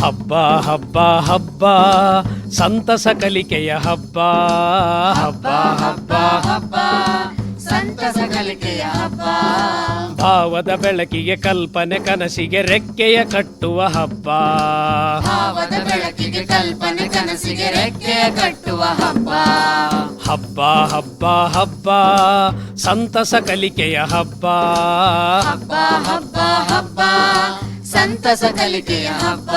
ಹಬ್ಬ ಹಬ್ಬ ಹಬ್ಬ ಸಂತಸ ಕಲಿಕೆಯ ಹಬ್ಬ. ಹಬ್ಬ ಹಬ್ಬ ಹಬ್ಬ ಸಂತಸ ಕಲಿಕೆಯ ಹಬ್ಬ. ಭಾವದ ಬೆಳಕಿಗೆ ಕಲ್ಪನೆ ಕನಸಿಗೆ ರೆಕ್ಕೆಯ ಕಟ್ಟುವ ಹಬ್ಬ. ಭಾವದ ಬೆಳಕಿಗೆ ಕಲ್ಪನೆ ಕನಸಿಗೆ ರೆಕ್ಕೆಯ ಕಟ್ಟುವ ಹಬ್ಬ. ಹಬ್ಬ ಹಬ್ಬ ಹಬ್ಬ ಸಂತಸ ಕಲಿಕೆಯ ಹಬ್ಬ. ಹಬ್ಬ ಹಬ್ಬ ಹಬ್ಬ ಸಂತಸ ಕಲಿಕೆಯ ಹಬ್ಬ.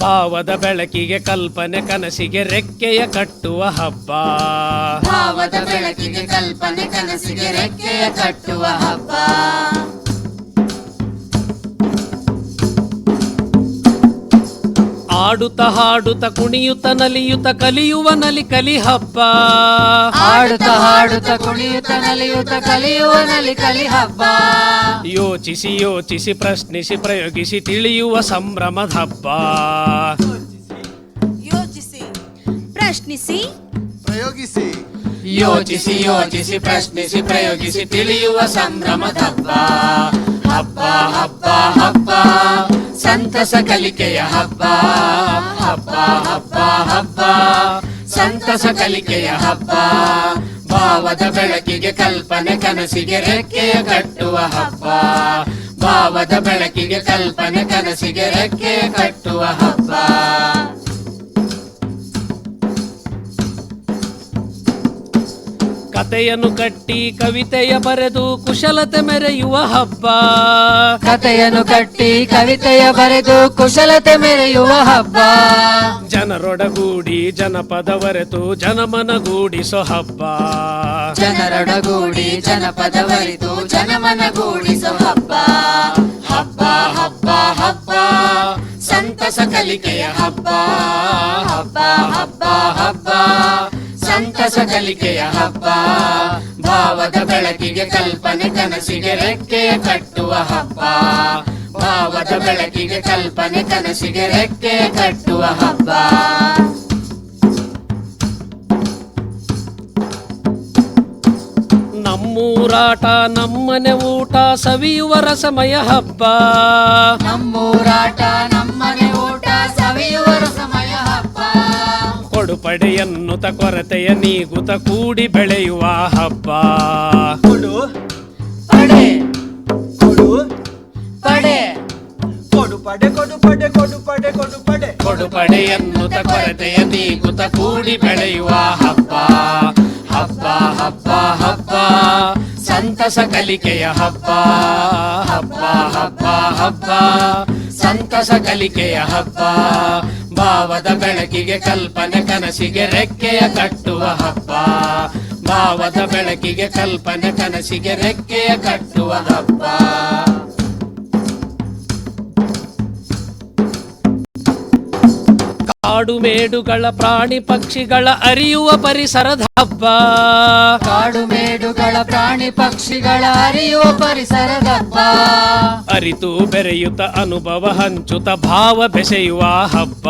ಭಾವದ ಬೆಳಕಿಗೆ ಕಲ್ಪನೆ ಕನಸಿಗೆ ರೆಕ್ಕೆಯ ಕಟ್ಟುವ ಹಬ್ಬ. ಭಾವದ ಬೆಳಕಿಗೆ ಕಲ್ಪನೆ ಕನಸಿಗೆ ರೆಕ್ಕೆಯ ಕಟ್ಟುವ ಹಬ್ಬ. ಆಡುತ್ತ ಹಾಡುತ್ತ ಕುಣಿಯುತ್ತ ನಲಿಯುತ್ತ ಕಲಿಯುವ ನಲಿ ಕಲಿ ಹಬ್ಬ. ಆಡುತ್ತ ಹಾಡುತ್ತ ಕುಣಿಯುತ್ತ ನಲಿಯುತ್ತ ಕಲಿಯುವ ನಲಿ ಕಲಿ ಹಬ್ಬ. ಯೋಚಿಸಿ ಯೋಚಿಸಿ ಪ್ರಶ್ನಿಸಿ ಪ್ರಯೋಗಿಸಿ ತಿಳಿಯುವ ಸಂಭ್ರಮದ ಹಬ್ಬ. ಯೋಚಿಸಿ ಪ್ರಶ್ನಿಸಿ ಪ್ರಯೋಗಿಸಿ ಯೋಚಿಸಿ ಯೋಚಿಸಿ ಪ್ರಶ್ನಿಸಿ ಪ್ರಯೋಗಿಸಿ ತಿಳಿಯುವ ಸಂಭ್ರಮದ ಹಬ್ಬ. ಹಬ್ಬ ಹಬ್ಬ ಹಬ್ಬ ಸಂತಸ ಕಲಿಕೆಯ ಹಬ್ಬ. ಹಬ್ಬ ಹಬ್ಬ ಹಬ್ಬ ಸಂತಸ ಕಲಿಕೆಯ ಹಬ್ಬ. ಭಾವದ ಬೆಳಕಿಗೆ ಕಲ್ಪನೆ ಕನಸಿಗೆ ರೆಕ್ಕೆಯ ಕಟ್ಟುವ ಹಬ್ಬ. ಭಾವದ ಬೆಳಕಿಗೆ ಕಲ್ಪನೆ ಕನಸಿಗೆ ರೆಕ್ಕೆಯ ಕಟ್ಟುವ ಹಬ್ಬ. ಕತೆಯನ್ನು ಕಟ್ಟಿ ಕವಿತೆಯ ಬರೆದು ಕುಶಲತೆ ಮೆರೆಯುವ ಹಬ್ಬ. ಕತೆಯನ್ನು ಕಟ್ಟಿ ಕವಿತೆಯ ಬರೆದು ಕುಶಲತೆ ಮೆರೆಯುವ ಹಬ್ಬ. ಜನರೊಡಗೂಡಿ ಜನಪದವರೆತು ಜನಮನಗೂಡಿಸೋ ಹಬ್ಬ. ಜನರೊಡಗೂಡಿ ಜನಪದವರಿತು ಜನಮನಗೂಡಿಸೋ ಹಬ್ಬ. ಹಬ್ಬ ಹಬ್ಬ ಹಬ್ಬ ಸಂತಸ ಕಲಿಕೆಯ ಹಬ್ಬ. ಹಬ್ಬ ಹಬ್ಬ ಹಬ್ಬ ಸಂತಸ ಕಲಿಕೆಯ ಹಬ್ಬ. ಭಾವದ ಬೆಳಕಿಗೆ ಕಲ್ಪನೆ ಕನಸಿಗೆ ರೆಕ್ಕೆಯ ಕಟ್ಟುವ ಹಬ್ಬ. ಭಾವದ ಬೆಳಕಿಗೆ ಕಲ್ಪನೆ ಕನಸಿಗೆ ರೆಕ್ಕೆಯ ಕಟ್ಟುವ ಹಬ್ಬ. ನಮ್ಮೂರಾಟ ನಮ್ಮನೆ ಊಟ ಸವಿಯುವ ರಸಮಯ ಹಬ್ಬ. ನಮ್ಮೂರಾಟ ನಮ್ಮನೆ ಊಟ ಸವಿಯುವ ರಸಮಯ ಹಬ್ಬ. ಕೊಡುಪಡೆ ಎನ್ನುತ್ತ ಕೊರತೆಯ ನೀಗುತ್ತ ಕೂಡಿ ಬೆಳೆಯುವ ಹಬ್ಬ. ಕೊಡು ಪಡೆ ಕೊಡು ಪಡೆ ಕೊಡು ಪಡೆ ಕೊಡು ಪಡೆ ಕೊಡು ಪಡೆ ಕೊಡು ಪಡೆ ಕೊಡುಪಡೆ ಎನ್ನುತ್ತ ಕೊರತೆಯ ನೀಗುತ್ತ ಕೂಡಿ ಬೆಳೆಯುವ ಹಬ್ಬ. ಹಬ್ಬ ಹಬ್ಬ ಹಬ್ಬ ಸಂತಸ ಕಲಿಕೆಯ ಹಬ್ಬ. ಹಬ್ಬ ಹಬ್ಬ ಹಬ್ಬ ಸಂತಸ ಕಲಿಕೆಯ ಹಬ್ಬ. ಭಾವದ ಬೆಳಕಿಗೆ ಕಲ್ಪನೆ ಕನಸಿಗೆ ರೆಕ್ಕೆಯ ಕಟ್ಟುವ ಹಬ್ಬ. ಭಾವದ ಬೆಳಕಿಗೆ ಕಲ್ಪನೆ ಕನಸಿಗೆ ರೆಕ್ಕೆಯ ಕಟ್ಟುವ ಹಬ್ಬ. ಕಾಡು ಮೇಡುಗಳ ಪ್ರಾಣಿ ಪಕ್ಷಿಗಳ ಅರಿಯುವ ಪರಿಸರದ ಹಬ್ಬ. ಕಾಡು ಮೇಡುಗಳ ಪ್ರಾಣಿ ಪಕ್ಷಿಗಳ ಅರಿಯುವ ಪರಿಸರದ ಹಬ್ಬ. ಅರಿತು ಬೆರೆಯುತ್ತ ಅನುಭವ ಹಂಚುತ್ತ ಭಾವ ಬೆಸೆಯುವ ಹಬ್ಬ.